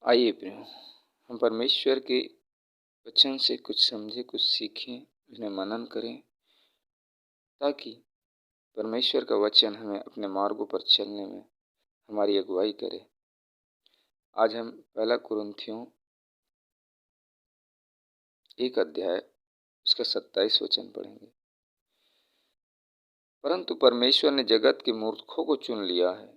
आइए प्रियो, हम परमेश्वर के वचन से कुछ समझें, कुछ सीखें, उन्हें मनन करें, ताकि परमेश्वर का वचन हमें अपने मार्गों पर चलने में हमारी अगुवाई करे। आज हम पहला कुरिन्थियों 1 अध्याय उसका 27 वचन पढ़ेंगे। परंतु परमेश्वर ने जगत के मूर्खों को चुन लिया है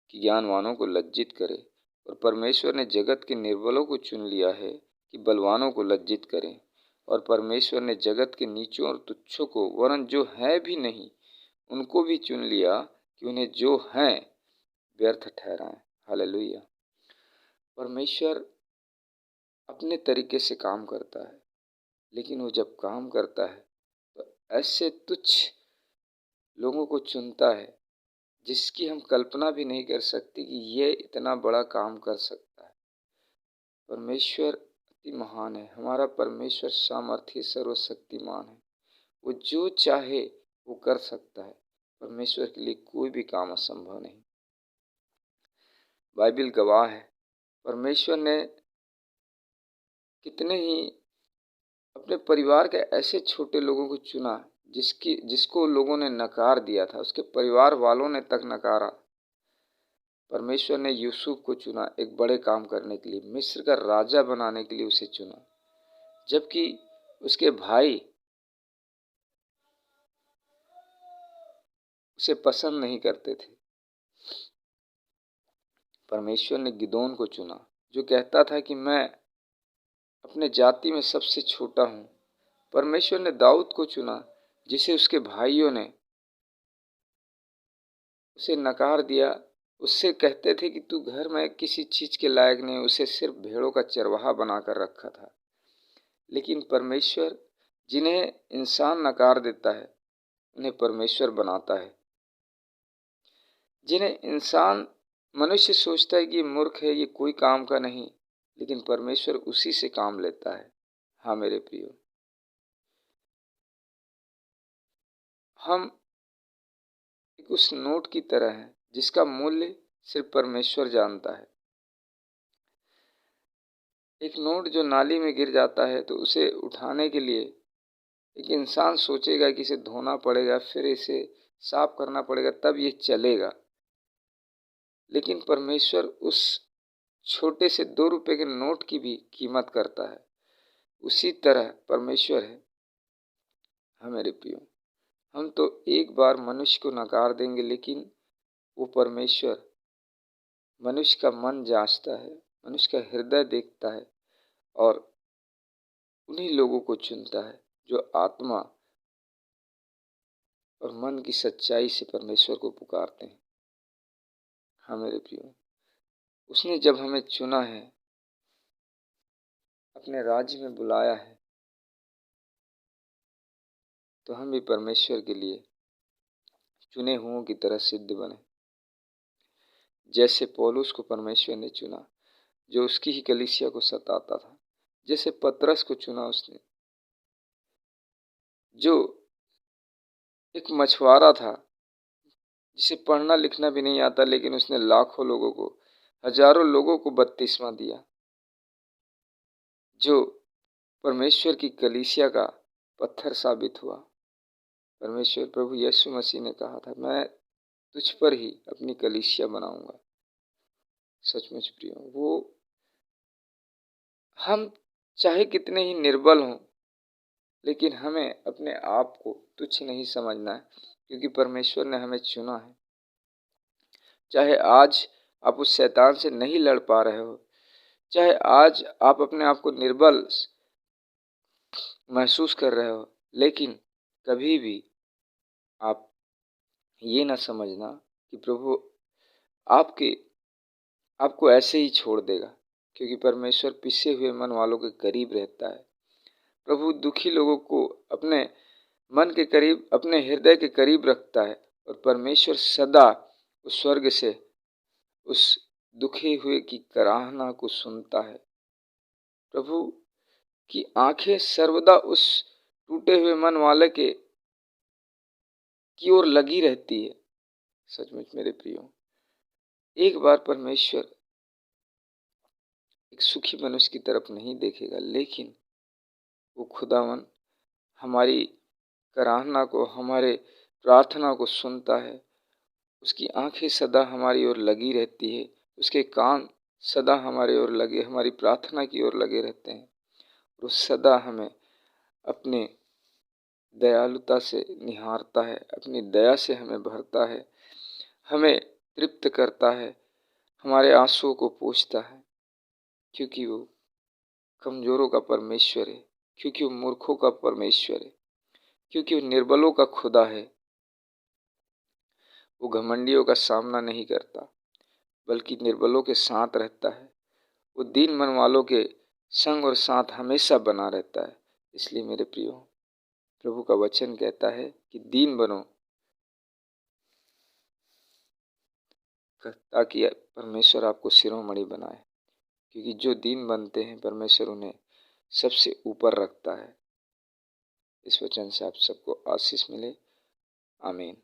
कि ज्ञानवानों को लज्जित करे, और परमेश्वर ने जगत के निर्बलों को चुन लिया है कि बलवानों को लज्जित करें, और परमेश्वर ने जगत के नीचों और तुच्छों को, वरन जो है भी नहीं उनको भी चुन लिया कि उन्हें जो हैं व्यर्थ ठहराएं। हालेलुया। परमेश्वर अपने तरीके से काम करता है, लेकिन वो जब काम करता है तो ऐसे तुच्छ लोगों को चुनता है जिसकी हम कल्पना भी नहीं कर सकते कि ये इतना बड़ा काम कर सकता है। परमेश्वर अति महान है। हमारा परमेश्वर सामर्थी सर्वशक्तिमान है। वो जो चाहे वो कर सकता है। परमेश्वर के लिए कोई भी काम असंभव नहीं। बाइबल गवाह है, परमेश्वर ने कितने ही अपने परिवार के ऐसे छोटे लोगों को चुना जिसको लोगों ने नकार दिया था, उसके परिवार वालों ने तक नकारा। परमेश्वर ने यूसुफ को चुना एक बड़े काम करने के लिए, मिस्र का राजा बनाने के लिए उसे चुना, जबकि उसके भाई उसे पसंद नहीं करते थे। परमेश्वर ने गिदोन को चुना, जो कहता था कि मैं अपने जाति में सबसे छोटा हूं। परमेश्वर ने दाऊद को चुना, जिसे उसके भाइयों ने उसे नकार दिया। उससे कहते थे कि तू घर में किसी चीज के लायक नहीं। उसे सिर्फ भेड़ों का चरवाहा बनाकर रखा था। लेकिन परमेश्वर जिन्हें इंसान नकार देता है उन्हें परमेश्वर बनाता है। जिन्हें इंसान मनुष्य सोचता है कि ये मूर्ख है, ये कोई काम का नहीं, लेकिन परमेश्वर उसी से काम लेता है। हाँ मेरे प्रियो, हम एक उस नोट की तरह हैं जिसका मूल्य सिर्फ परमेश्वर जानता है। एक नोट जो नाली में गिर जाता है तो उसे उठाने के लिए एक इंसान सोचेगा कि इसे धोना पड़ेगा, फिर इसे साफ करना पड़ेगा, तब ये चलेगा। लेकिन परमेश्वर उस छोटे से 2 रुपए के नोट की भी कीमत करता है। उसी तरह परमेश्वर है। हाँ मेरे प्रियो, हम तो एक बार मनुष्य को नकार देंगे, लेकिन वो परमेश्वर मनुष्य का मन जांचता है, मनुष्य का हृदय देखता है, और उन्हीं लोगों को चुनता है जो आत्मा और मन की सच्चाई से परमेश्वर को पुकारते हैं। हाँ मेरे प्रियो, उसने जब हमें चुना है, अपने राज्य में बुलाया है, तो हम भी परमेश्वर के लिए चुने हुओं की तरह सिद्ध बने। जैसे पौलुस को परमेश्वर ने चुना, जो उसकी ही कलीसिया को सताता था। जैसे पतरस को चुना उसने, जो एक मछुआरा था, जिसे पढ़ना लिखना भी नहीं आता, लेकिन उसने लाखों लोगों को, हजारों लोगों को बपतिस्मा दिया। जो परमेश्वर की कलीसिया का पत्थर साबित हुआ। परमेश्वर प्रभु यीशु मसीह ने कहा था, मैं तुझ पर ही अपनी कलीसिया बनाऊंगा। सचमुच प्रियो, वो हम चाहे कितने ही निर्बल हों, लेकिन हमें अपने आप को तुच्छ नहीं समझना है, क्योंकि परमेश्वर ने हमें चुना है। चाहे आज आप उस शैतान से नहीं लड़ पा रहे हो, चाहे आज आप अपने आप को निर्बल महसूस कर रहे हो, लेकिन कभी भी आप ये ना समझना कि प्रभु आपको ऐसे ही छोड़ देगा, क्योंकि परमेश्वर पिसे हुए मन वालों के करीब रहता है। प्रभु दुखी लोगों को अपने मन के करीब, अपने हृदय के करीब रखता है, और परमेश्वर सदा उस स्वर्ग से उस दुखे हुए की कराहना को सुनता है। प्रभु की आंखें सर्वदा उस टूटे हुए मन वाले की ओर लगी रहती है। सचमुच मेरे प्रियो, एक बार परमेश्वर एक सुखी मनुष्य की तरफ नहीं देखेगा, लेकिन वो खुदावन हमारी कराहना को, हमारे प्रार्थना को सुनता है। उसकी आंखें सदा हमारी ओर लगी रहती है, उसके कान सदा हमारे ओर लगे, हमारी प्रार्थना की ओर लगे रहते हैं। वो सदा हमें अपनी दयालुता से निहारता है, अपनी दया से हमें भरता है, हमें तृप्त करता है, हमारे आंसुओं को पोंछता है, क्योंकि वो कमजोरों का परमेश्वर है, क्योंकि वो मूर्खों का परमेश्वर है, क्योंकि वो निर्बलों का खुदा है। वो घमंडियों का सामना नहीं करता, बल्कि निर्बलों के साथ रहता है। वो दीन मन वालों के संग और साथ हमेशा बना रहता है। इसलिए मेरे प्रियो, प्रभु का वचन कहता है कि दीन बनो, ताकि परमेश्वर आपको शिरोमणि बनाए, क्योंकि जो दीन बनते हैं परमेश्वर उन्हें सबसे ऊपर रखता है। इस वचन से आप सबको आशीष मिले। आमीन।